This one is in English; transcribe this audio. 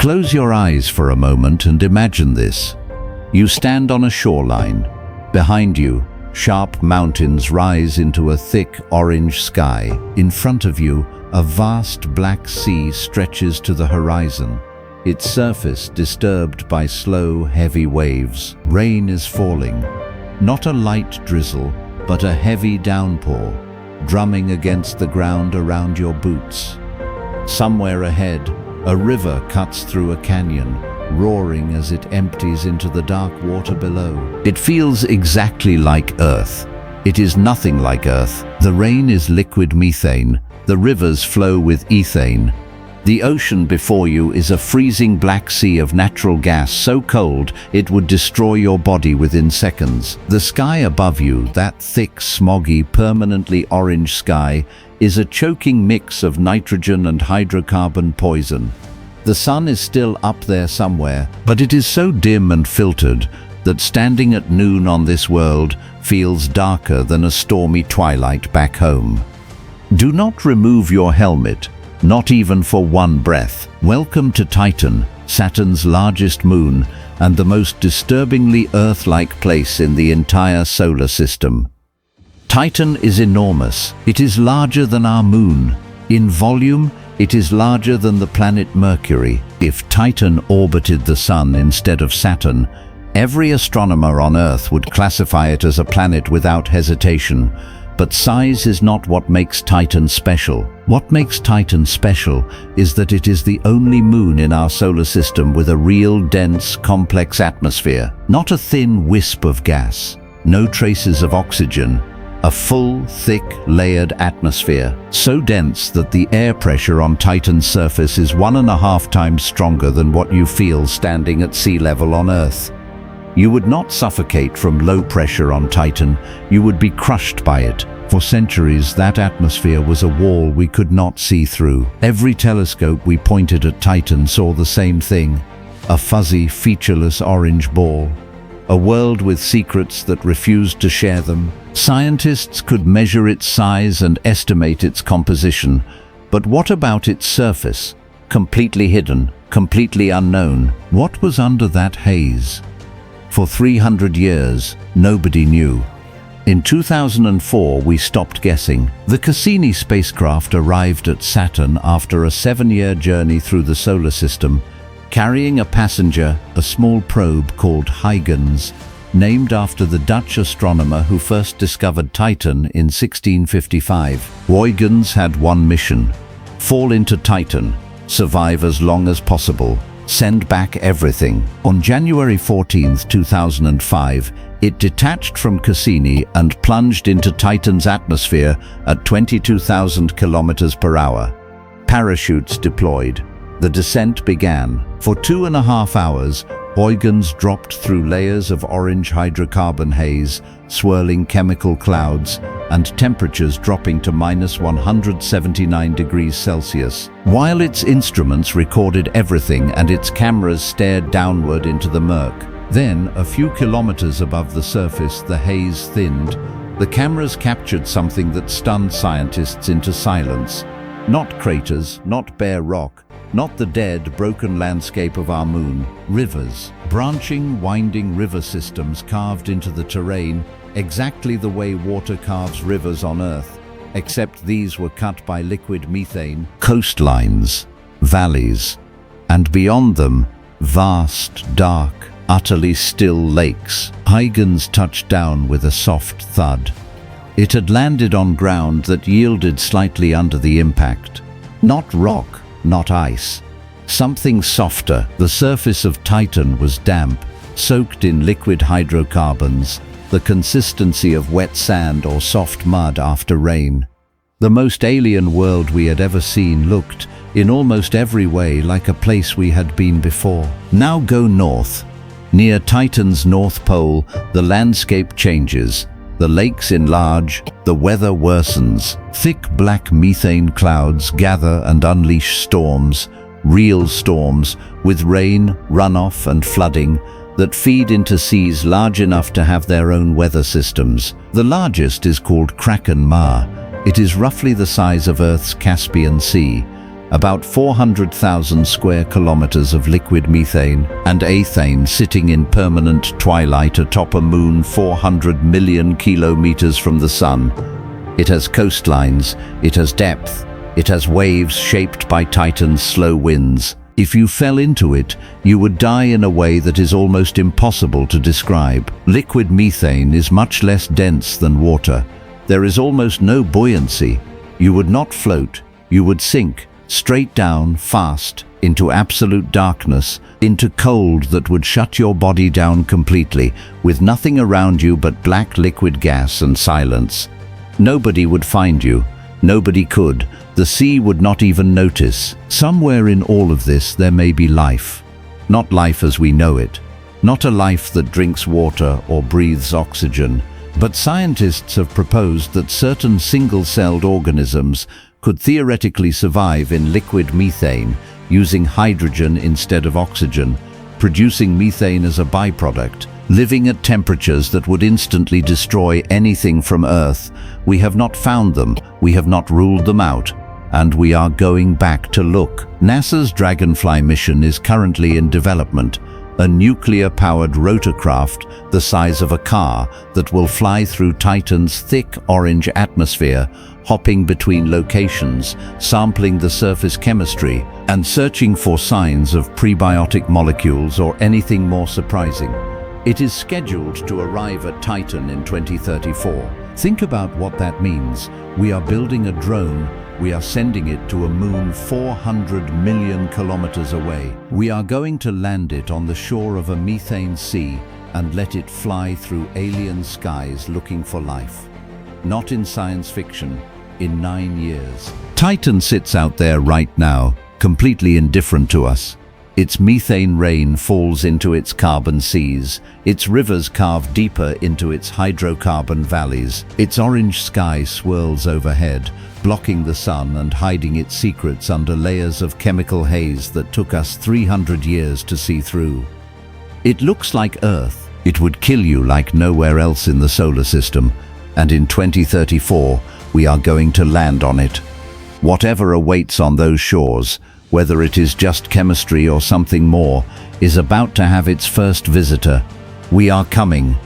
Close your eyes for a moment and imagine this. You stand on a shoreline. Behind you, sharp mountains rise into a thick orange sky. In front of you, a vast black sea stretches to the horizon, its surface disturbed by slow, heavy waves. Rain is falling, not a light drizzle, but a heavy downpour, drumming against the ground around your boots. Somewhere ahead, a river cuts through a canyon, roaring as it empties into the dark water below. It feels exactly like Earth. It is nothing like Earth. The rain is liquid methane. The rivers flow with ethane. The ocean before you is a freezing black sea of natural gas so cold it would destroy your body within seconds. The sky above you, that thick, smoggy, permanently orange sky, is a choking mix of nitrogen and hydrocarbon poison. The sun is still up there somewhere, but it is so dim and filtered that standing at noon on this world feels darker than a stormy twilight back home. Do not remove your helmet, not even for one breath. Welcome to Titan, Saturn's largest moon and the most disturbingly Earth-like place in the entire solar system. Titan is enormous. It is larger than our moon. In volume, it is larger than the planet Mercury. If Titan orbited the Sun instead of Saturn, every astronomer on Earth would classify it as a planet without hesitation. But size is not what makes Titan special. What makes Titan special is that it is the only moon in our solar system with a real dense, complex atmosphere. Not a thin wisp of gas, no traces of oxygen, a full, thick, layered atmosphere, so dense that the air pressure on Titan's surface is 1.5 times stronger than what you feel standing at sea level on Earth. You would not suffocate from low pressure on Titan, you would be crushed by it. For centuries, that atmosphere was a wall we could not see through. Every telescope we pointed at Titan saw the same thing, a fuzzy, featureless orange ball. A world with secrets that refused to share them. Scientists could measure its size and estimate its composition, but what about its surface? Completely hidden, completely unknown. What was under that haze? For 300 years, nobody knew. In 2004, we stopped guessing. The Cassini spacecraft arrived at Saturn after a 7-year journey through the solar system, carrying a passenger, a small probe called Huygens, named after the Dutch astronomer who first discovered Titan in 1655. Huygens had one mission: fall into Titan, survive as long as possible, send back everything. On January 14, 2005, it detached from Cassini and plunged into Titan's atmosphere at 22,000 kilometers per hour. Parachutes deployed. The descent began. For 2.5 hours, Huygens dropped through layers of orange hydrocarbon haze, swirling chemical clouds, and temperatures dropping to -179 degrees Celsius. While its instruments recorded everything and its cameras stared downward into the murk. Then, a few kilometers above the surface, the haze thinned. The cameras captured something that stunned scientists into silence. Not craters, not bare rock, not the dead, broken landscape of our moon. Rivers. Branching, winding river systems carved into the terrain exactly the way water carves rivers on Earth, except these were cut by liquid methane. Coastlines, valleys, and beyond them, vast, dark, utterly still lakes. Huygens touched down with a soft thud. It had landed on ground that yielded slightly under the impact. Not rock, not ice. Something softer. The surface of Titan was damp, soaked in liquid hydrocarbons, the consistency of wet sand or soft mud after rain. The most alien world we had ever seen looked, in almost every way, like a place we had been before. Now go north. Near Titan's north pole, the landscape changes. The lakes enlarge, the weather worsens. Thick black methane clouds gather and unleash storms, real storms, with rain, runoff and flooding that feed into seas large enough to have their own weather systems. The largest is called Kraken Mare. It is roughly the size of Earth's Caspian Sea, about 400,000 square kilometers of liquid methane and ethane sitting in permanent twilight atop a moon 400 million kilometers from the sun. It has coastlines, it has depth, it has waves shaped by Titan's slow winds. If you fell into it, you would die in a way that is almost impossible to describe. Liquid methane is much less dense than water. There is almost no buoyancy. You would not float, you would sink, straight down, fast, into absolute darkness, into cold that would shut your body down completely, with nothing around you but black liquid gas and silence. Nobody would find you. Nobody could. The sea would not even notice. Somewhere in all of this there may be life. Not life as we know it. Not a life that drinks water or breathes oxygen. But scientists have proposed that certain single-celled organisms could theoretically survive in liquid methane using hydrogen instead of oxygen, producing methane as a byproduct, living at temperatures that would instantly destroy anything from Earth. We have not found them, we have not ruled them out, and we are going back to look. NASA's Dragonfly mission is currently in development, a nuclear-powered rotorcraft the size of a car that will fly through Titan's thick orange atmosphere, hopping between locations, sampling the surface chemistry, and searching for signs of prebiotic molecules or anything more surprising. It is scheduled to arrive at Titan in 2034. Think about what that means. We are building a drone. We are sending it to a moon 400 million kilometers away. We are going to land it on the shore of a methane sea and let it fly through alien skies looking for life. Not in science fiction, in 9 years. Titan sits out there right now, completely indifferent to us. Its methane rain falls into its carbon seas, its rivers carve deeper into its hydrocarbon valleys, its orange sky swirls overhead, blocking the sun and hiding its secrets under layers of chemical haze that took us 300 years to see through. It looks like Earth. It would kill you like nowhere else in the solar system, and in 2034, we are going to land on it. Whatever awaits on those shores, whether it is just chemistry or something more, is about to have its first visitor. We are coming.